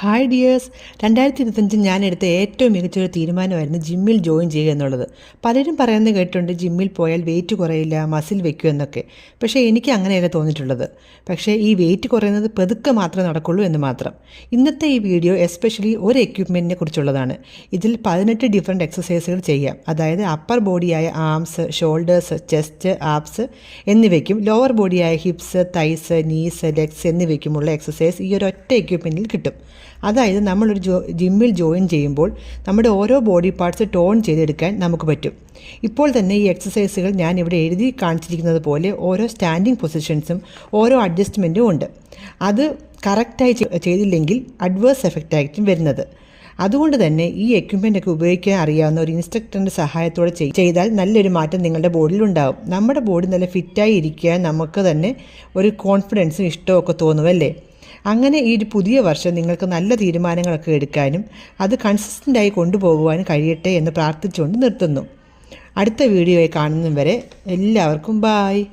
Hi dears, 2025 ഞാൻ എടുത്ത ഏറ്റവും മികച്ചൊരു തീരുമാനമായിരുന്നു ജിമ്മിൽ ജോയിൻ ചെയ്യുക എന്നുള്ളത്. പലരും പറയുന്നത് കേട്ടിട്ടുണ്ട് ജിമ്മിൽ പോയാൽ വെയിറ്റ് കുറയില്ല, മസിൽ വെക്കും എന്നൊക്കെ. പക്ഷേ എനിക്ക് അങ്ങനെയല്ല തോന്നിയിട്ടുള്ളത്. പക്ഷേ ഈ വെയിറ്റ് കുറയുന്നത് പതുക്കെ മാത്രമേ നടക്കുള്ളൂ എന്ന് മാത്രം. ഇന്നത്തെ ഈ വീഡിയോ എസ്പെഷ്യലി ഒരു എക്യുപ്മെൻറ്റിനെ കുറിച്ചുള്ളതാണ്. ഇതിൽ 18 ഡിഫറെൻറ്റ് എക്സസൈസുകൾ ചെയ്യാം. അതായത് അപ്പർ ബോഡിയായ ആംസ്, ഷോൾഡേഴ്സ്, ചെസ്റ്റ്, ആപ്സ് എന്നിവയ്ക്കും ലോവർ ബോഡിയായ ഹിപ്സ്, തൈസ്, നീസ്, ലെഗ്സ് എന്നിവയ്ക്കുമുള്ള എക്സസൈസ് ഈ ഒരു ഒറ്റ എക്യുപ്മെൻറ്റിൽ കിട്ടും. അതായത് നമ്മളൊരു ജിമ്മിൽ ജോയിൻ ചെയ്യുമ്പോൾ നമ്മുടെ ഓരോ ബോഡി പാർട്സ് ടോൺ ചെയ്തെടുക്കാൻ നമുക്ക് പറ്റും. ഇപ്പോൾ തന്നെ ഈ എക്സസൈസുകൾ ഞാൻ ഇവിടെ എഴുതി കാണിച്ചിരിക്കുന്നത് പോലെ ഓരോ സ്റ്റാൻഡിങ് പൊസിഷൻസും ഓരോ അഡ്ജസ്റ്റ്മെൻറ്റും ഉണ്ട്. അത് കറക്റ്റായി ചെയ്തില്ലെങ്കിൽ അഡ്വേഴ്സ് എഫക്റ്റായിരിക്കും വരുന്നത്. അതുകൊണ്ട് തന്നെ ഈ എക്യുപ്മെൻ്റൊക്കെ ഉപയോഗിക്കാൻ അറിയാവുന്ന ഒരു ഇൻസ്ട്രക്ടറിൻ്റെ സഹായത്തോടെ ചെയ്താൽ നല്ലൊരു മാറ്റം നിങ്ങളുടെ ബോഡിയിൽ ഉണ്ടാകും. നമ്മുടെ ബോഡി നല്ല ഫിറ്റായി ഇരിക്കാൻ നമുക്ക് തന്നെ ഒരു കോൺഫിഡൻസും ഇഷ്ടമൊക്കെ തോന്നുമല്ലേ? അങ്ങനെ ഈ ഒരു പുതിയ വർഷം നിങ്ങൾക്ക് നല്ല തീരുമാനങ്ങളൊക്കെ എടുക്കാനും അത് കൺസിസ്റ്റൻ്റായി കൊണ്ടുപോകുവാനും കഴിയട്ടെ എന്ന് പ്രാർത്ഥിച്ചുകൊണ്ട് നിർത്തുന്നു. അടുത്ത വീഡിയോയിൽ കാണുന്നതും വരെ എല്ലാവർക്കും ബായ്.